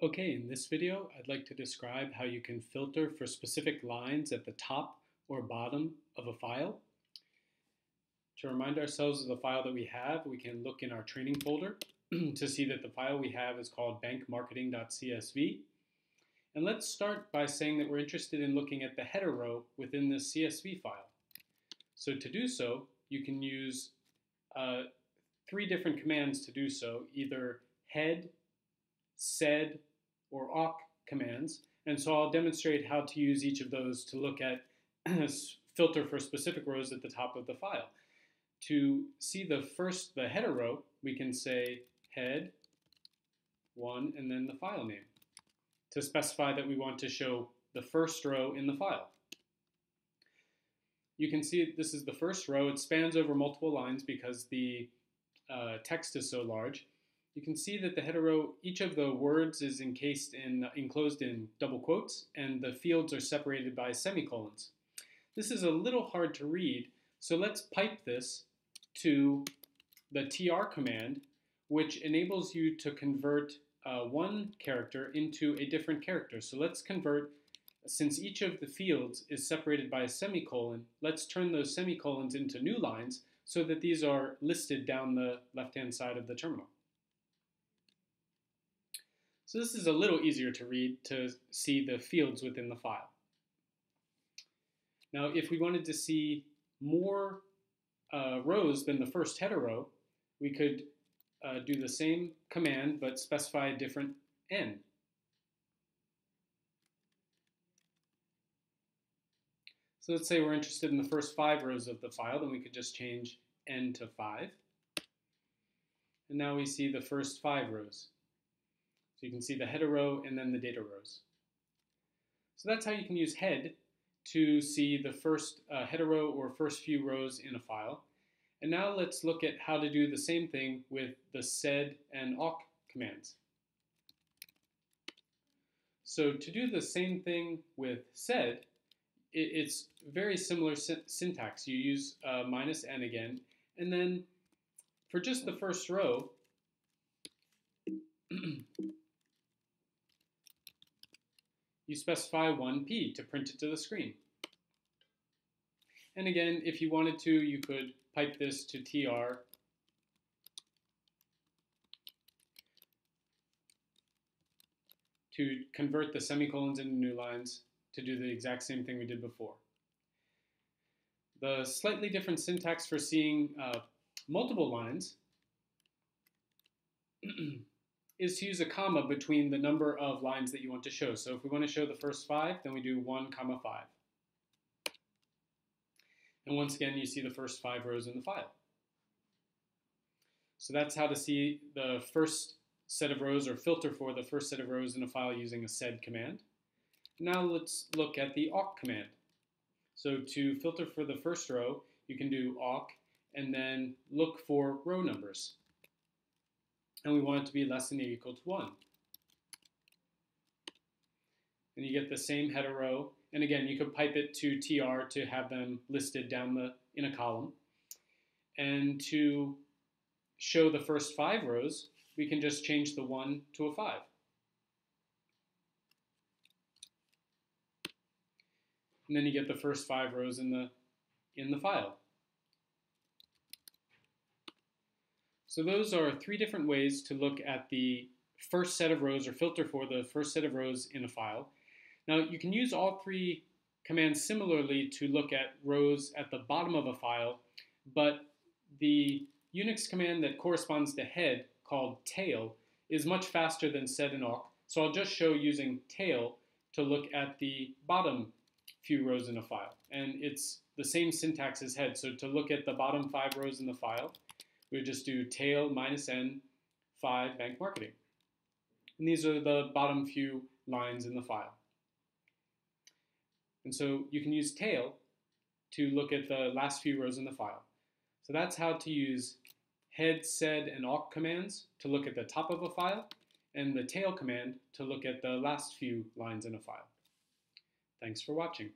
Okay, in this video, I'd like to describe how you can filter for specific lines at the top or bottom of a file. To remind ourselves of the file that we have, we can look in our training folder to see that the file we have is called bankmarketing.csv. And let's start by saying that we're interested in looking at the header row within this CSV file. So to do so, you can use three different commands to do so, either head, sed, or awk commands. And so I'll demonstrate how to use each of those to look at filter for specific rows at the top of the file. To see the header row, we can say head 1 and then the file name to specify that we want to show the first row in the file. You can see this is the first row. It spans over multiple lines because the text is so large. You can see that the header row, each of the words is enclosed in double quotes, and the fields are separated by semicolons. This is a little hard to read, so let's pipe this to the tr command, which enables you to convert one character into a different character. So let's convert, since each of the fields is separated by a semicolon, let's turn those semicolons into new lines so that these are listed down the left-hand side of the terminal. So this is a little easier to read to see the fields within the file. Now, if we wanted to see more rows than the first header row, we could do the same command but specify a different n. So let's say we're interested in the first 5 rows of the file, then we could just change n to 5. And now we see the first 5 rows. So you can see the header row and then the data rows. So that's how you can use head to see the first header row or first few rows in a file. And now let's look at how to do the same thing with the sed and awk commands. So to do the same thing with sed, it's very similar syntax. You use minus n again, and then for just the first row, you specify 1p to print it to the screen. And again, if you wanted to, you could pipe this to tr to convert the semicolons into new lines to do the exact same thing we did before. The slightly different syntax for seeing multiple lines is to use a comma between the number of lines that you want to show. So if we want to show the first 5, then we do 1, 5. And once again, you see the first 5 rows in the file. So that's how to see the first set of rows, or filter for the first set of rows in a file using a sed command. Now let's look at the awk command. So to filter for the first row, you can do awk and then look for row numbers. And we want it to be less than or equal to 1. And you get the same header row. And again, you could pipe it to tr to have them listed down in a column. And to show the first 5 rows, we can just change the 1 to a 5. And then you get the first 5 rows in the file. So those are 3 different ways to look at the first set of rows, or filter for the first set of rows in a file. Now you can use all 3 commands similarly to look at rows at the bottom of a file, but the Unix command that corresponds to head, called tail, is much faster than sed and awk. So I'll just show using tail to look at the bottom few rows in a file. And it's the same syntax as head. So to look at the bottom 5 rows in the file, we would just do tail minus n 5 bank marketing. And these are the bottom few lines in the file. And so you can use tail to look at the last few rows in the file. So that's how to use head, sed, and awk commands to look at the top of a file, and the tail command to look at the last few lines in a file. Thanks for watching.